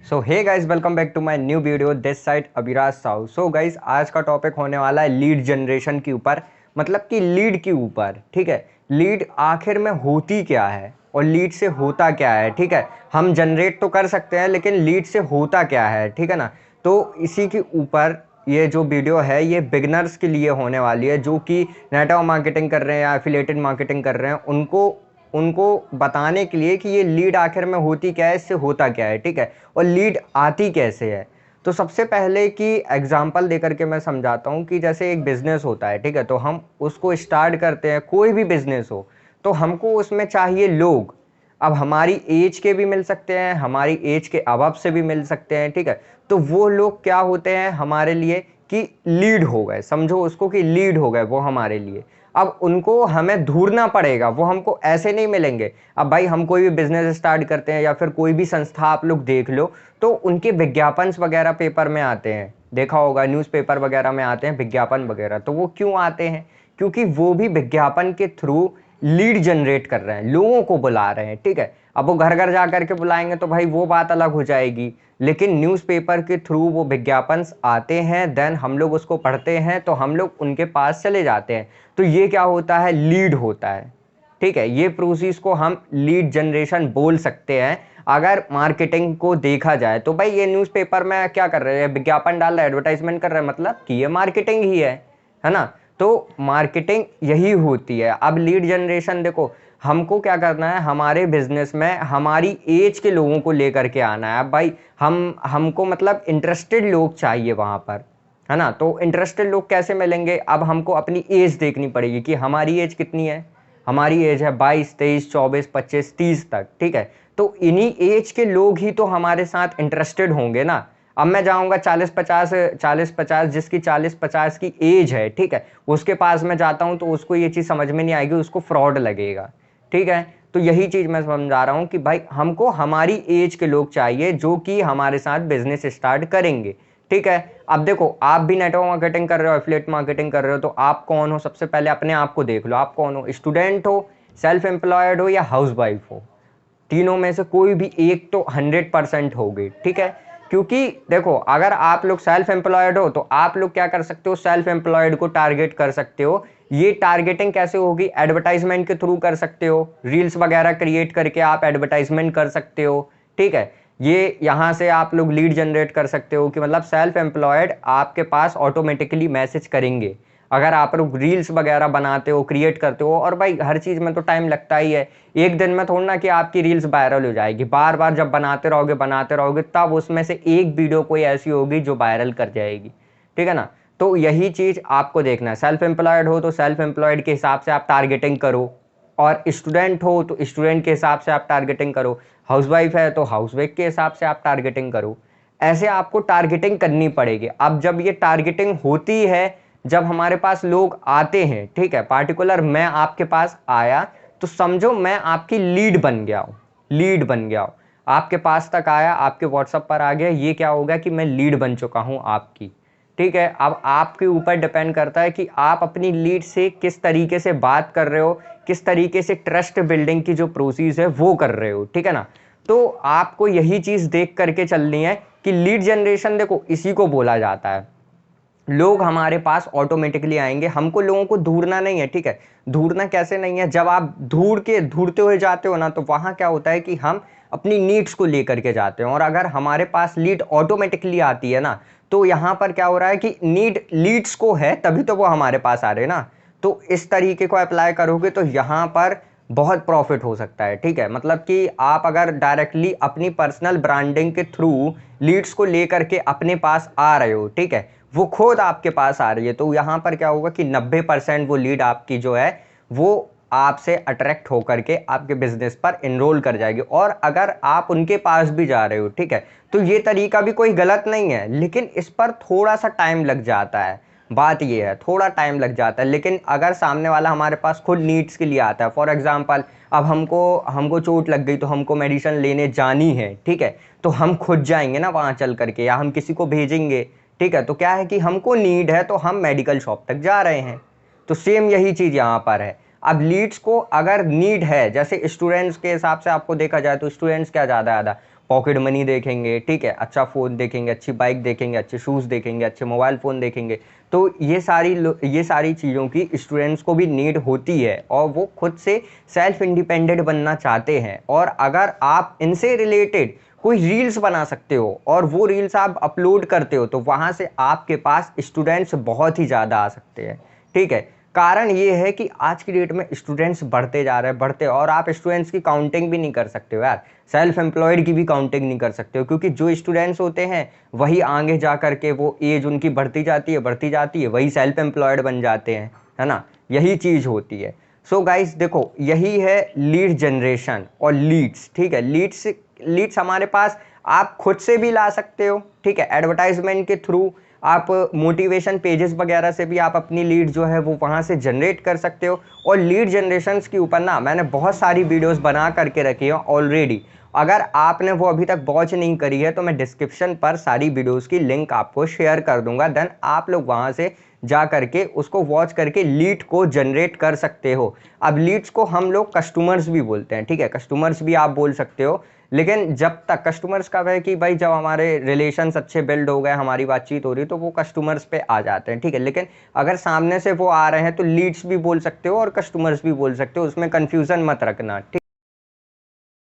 So hey guys, welcome back to my new video this side Abhiraj Sahu. So guys, आज का topic होने वाला है लीड जनरेशन के ऊपर, मतलब कि लीड के ऊपर। ठीक है, लीड आखिर में होती क्या है और लीड से होता क्या है। ठीक है, हम जनरेट तो कर सकते हैं लेकिन लीड से होता क्या है। ठीक है ना, तो इसी के ऊपर ये जो वीडियो है ये बिगनर्स के लिए होने वाली है, जो कि नेटवर्क मार्केटिंग कर रहे हैं या एफिलिएटेड मार्केटिंग कर रहे हैं, उनको उनको बताने के लिए कि ये लीड आखिर में होती क्या है, इससे होता क्या है। ठीक है, और लीड आती कैसे है। तो सबसे पहले की एग्जांपल देकर के मैं समझाता हूँ कि जैसे एक बिजनेस होता है। ठीक है, तो हम उसको स्टार्ट करते हैं, कोई भी बिजनेस हो, तो हमको उसमें चाहिए लोग। अब हमारी एज के भी मिल सकते हैं, हमारी एज के अबव से भी मिल सकते हैं। ठीक है, तो वो लोग क्या होते हैं हमारे लिए कि लीड हो गए, समझो उसको कि लीड हो गए वो हमारे लिए। अब उनको हमें ढूंढना पड़ेगा, वो हमको ऐसे नहीं मिलेंगे। अब भाई हम कोई भी बिजनेस स्टार्ट करते हैं या फिर कोई भी संस्था आप लोग देख लो, तो उनके विज्ञापन वगैरह पेपर में आते हैं, देखा होगा न्यूज़पेपर वगैरह में आते हैं विज्ञापन वगैरह। तो वो क्यों आते हैं? क्योंकि वो भी विज्ञापन के थ्रू लीड जनरेट कर रहे हैं, लोगों को बुला रहे हैं। ठीक है, अब वो घर घर जा करके बुलाएंगे तो भाई वो बात अलग हो जाएगी, लेकिन न्यूज़पेपर के थ्रू वो विज्ञापन आते हैं, देन हम लोग उसको पढ़ते हैं, तो हम लोग उनके पास चले जाते हैं। तो ये क्या होता है? लीड होता है। ठीक है, ये प्रोसेस को हम लीड जनरेशन बोल सकते हैं अगर मार्केटिंग को देखा जाए। तो भाई ये न्यूज़पेपर में क्या कर रहे हैं? विज्ञापन डाल रहे हैं, एडवर्टाइजमेंट कर रहे हैं, मतलब कि ये मार्केटिंग ही है ना। तो मार्केटिंग यही होती है। अब लीड जनरेशन देखो, हमको क्या करना है, हमारे बिजनेस में हमारी एज के लोगों को लेकर के आना है। अब भाई हमको मतलब इंटरेस्टेड लोग चाहिए वहाँ पर, है ना। तो इंटरेस्टेड लोग कैसे मिलेंगे? अब हमको अपनी एज देखनी पड़ेगी कि हमारी एज कितनी है। हमारी एज है 22, 23, 24, 25, 30 तक। ठीक है, तो इन्हीं एज के लोग ही तो हमारे साथ इंटरेस्टेड होंगे ना। अब मैं जाऊंगा 40-50 जिसकी 40-50 की एज है, ठीक है, उसके पास मैं जाता हूं तो उसको ये चीज़ समझ में नहीं आएगी, उसको फ्रॉड लगेगा। ठीक है, तो यही चीज़ मैं समझा रहा हूं कि भाई हमको हमारी एज के लोग चाहिए जो कि हमारे साथ बिजनेस स्टार्ट करेंगे। ठीक है, अब देखो आप भी नेटवर्क मार्केटिंग कर रहे हो, एफिलिएट मार्केटिंग कर रहे हो, तो आप कौन हो? सबसे पहले अपने आप को देख लो, आप कौन हो? स्टूडेंट हो, सेल्फ एम्प्लॉयड हो, या हाउस वाइफ हो? तीनों में से कोई भी एक तो 100% होगी। ठीक है, क्योंकि देखो अगर आप लोग सेल्फ एम्प्लॉयड हो तो आप लोग क्या कर सकते हो? सेल्फ एम्प्लॉयड को टारगेट कर सकते हो। ये टारगेटिंग कैसे होगी? एडवर्टाइजमेंट के थ्रू कर सकते हो, रील्स वगैरह क्रिएट करके आप एडवर्टाइजमेंट कर सकते हो। ठीक है, ये यहाँ से आप लोग लीड जनरेट कर सकते हो कि मतलब सेल्फ एम्प्लॉयड आपके पास ऑटोमेटिकली मैसेज करेंगे अगर आप लोग रील्स वगैरह बनाते हो, क्रिएट करते हो। और भाई हर चीज़ में तो टाइम लगता ही है, एक दिन में थोड़ा ना कि आपकी रील्स वायरल हो जाएगी। बार बार जब बनाते रहोगे तब उसमें से एक वीडियो कोई ऐसी होगी जो वायरल कर जाएगी। ठीक है ना, तो यही चीज़ आपको देखना है। सेल्फ एम्प्लॉयड हो तो सेल्फ एम्प्लॉयड के हिसाब से आप टारगेटिंग करो, और स्टूडेंट हो तो स्टूडेंट के हिसाब से आप टारगेटिंग करो, हाउसवाइफ है तो हाउसवाइफ के हिसाब से आप टारगेटिंग करो। ऐसे आपको टारगेटिंग करनी पड़ेगी। अब जब ये टारगेटिंग होती है, जब हमारे पास लोग आते हैं, ठीक है, पार्टिकुलर मैं आपके पास आया, तो समझो मैं आपकी लीड बन गया हूँ। लीड बन गया हूँ, आपके पास तक आया, आपके व्हाट्सएप पर आ गया, ये क्या होगा कि मैं लीड बन चुका हूँ आपकी। ठीक है, अब आपके ऊपर डिपेंड करता है कि आप अपनी लीड से किस तरीके से बात कर रहे हो, किस तरीके से ट्रस्ट बिल्डिंग की जो प्रोसेस है वो कर रहे हो। ठीक है ना, तो आपको यही चीज़ देख करके चलनी है कि लीड जनरेशन देखो इसी को बोला जाता है। लोग हमारे पास ऑटोमेटिकली आएंगे, हमको लोगों को ढूंढना नहीं है। ठीक है, ढूंढना कैसे नहीं है? जब आप ढूंढते हुए जाते हो ना, तो वहां क्या होता है कि हम अपनी नीड्स को लेकर के जाते हैं, और अगर हमारे पास लीड ऑटोमेटिकली आती है ना, तो यहाँ पर क्या हो रहा है कि लीड्स को है तभी तो वो हमारे पास आ रहे हैं ना। तो इस तरीके को अप्लाई करोगे तो यहाँ पर बहुत प्रॉफिट हो सकता है। ठीक है, मतलब कि आप अगर डायरेक्टली अपनी पर्सनल ब्रांडिंग के थ्रू लीड्स को लेकर के अपने पास आ रहे हो, ठीक है, वो खुद आपके पास आ रही है, तो यहाँ पर क्या होगा कि 90% वो लीड आपकी जो है वो आपसे अट्रैक्ट होकर के आपके बिजनेस पर इनरोल कर जाएगी। और अगर आप उनके पास भी जा रहे हो, ठीक है, तो ये तरीका भी कोई गलत नहीं है, लेकिन इस पर थोड़ा सा टाइम लग जाता है। बात ये है, थोड़ा टाइम लग जाता है, लेकिन अगर सामने वाला हमारे पास खुद नीड्स के लिए आता है, फॉर एग्जांपल अब हमको हमको चोट लग गई तो हमको मेडिसिन लेने जानी है, ठीक है, तो हम खुद जाएंगे ना वहाँ चल करके, या हम किसी को भेजेंगे। ठीक है, तो क्या है कि हमको नीड है तो हम मेडिकल शॉप तक जा रहे हैं। तो सेम यही चीज़ यहाँ पर है। अब लीड्स को अगर नीड है, जैसे स्टूडेंट्स के हिसाब से आपको देखा जाए तो स्टूडेंट्स क्या ज़्यादा पॉकेट मनी देखेंगे, ठीक है, अच्छा फ़ोन देखेंगे, अच्छी बाइक देखेंगे, अच्छे शूज़ देखेंगे, अच्छे मोबाइल फ़ोन देखेंगे। तो ये सारी चीज़ों की स्टूडेंट्स को भी नीड होती है और वो खुद से सेल्फ इंडिपेंडेंट बनना चाहते हैं। और अगर आप इनसे रिलेटेड कोई रील्स बना सकते हो और वो रील्स आप अपलोड करते हो तो वहाँ से आपके पास स्टूडेंट्स बहुत ही ज़्यादा आ सकते हैं, ठीक है। कारण ये है कि आज की डेट में स्टूडेंट्स बढ़ते जा रहे हैं, बढ़ते, और आप स्टूडेंट्स की काउंटिंग भी नहीं कर सकते हो यार, सेल्फ एम्प्लॉयड की भी काउंटिंग नहीं कर सकते हो, क्योंकि जो स्टूडेंट्स होते हैं वही आगे जा करके वो एज उनकी बढ़ती जाती है, वही सेल्फ एम्प्लॉयड बन जाते हैं, है ना, यही चीज़ होती है। सो गाइस देखो, यही है लीड जनरेशन और लीड्स, ठीक है। लीड्स हमारे पास आप खुद से भी ला सकते हो, ठीक है, एडवर्टाइजमेंट के थ्रू, आप मोटिवेशन पेजेस वगैरह से भी आप अपनी लीड जो है वो वहाँ से जनरेट कर सकते हो। और लीड जनरेशन्स के ऊपर ना मैंने बहुत सारी वीडियोस बना करके रखी है ऑलरेडी। अगर आपने वो अभी तक वॉच नहीं करी है तो मैं डिस्क्रिप्शन पर सारी वीडियोस की लिंक आपको शेयर कर दूंगा, देन आप लोग वहाँ से जा करके उसको वॉच करके लीड को जनरेट कर सकते हो। अब लीड्स को हम लोग कस्टमर्स भी बोलते हैं, ठीक है, कस्टमर्स भी आप बोल सकते हो। लेकिन जब तक कस्टमर्स का है कि भाई जब हमारे रिलेशंस अच्छे बिल्ड हो गए, हमारी बातचीत हो रही तो वो कस्टमर्स पे आ जाते हैं, ठीक है। लेकिन अगर सामने से वो आ रहे हैं तो लीड्स भी बोल सकते हो और कस्टमर्स भी बोल सकते हो, उसमें कन्फ्यूज़न मत रखना, ठीक।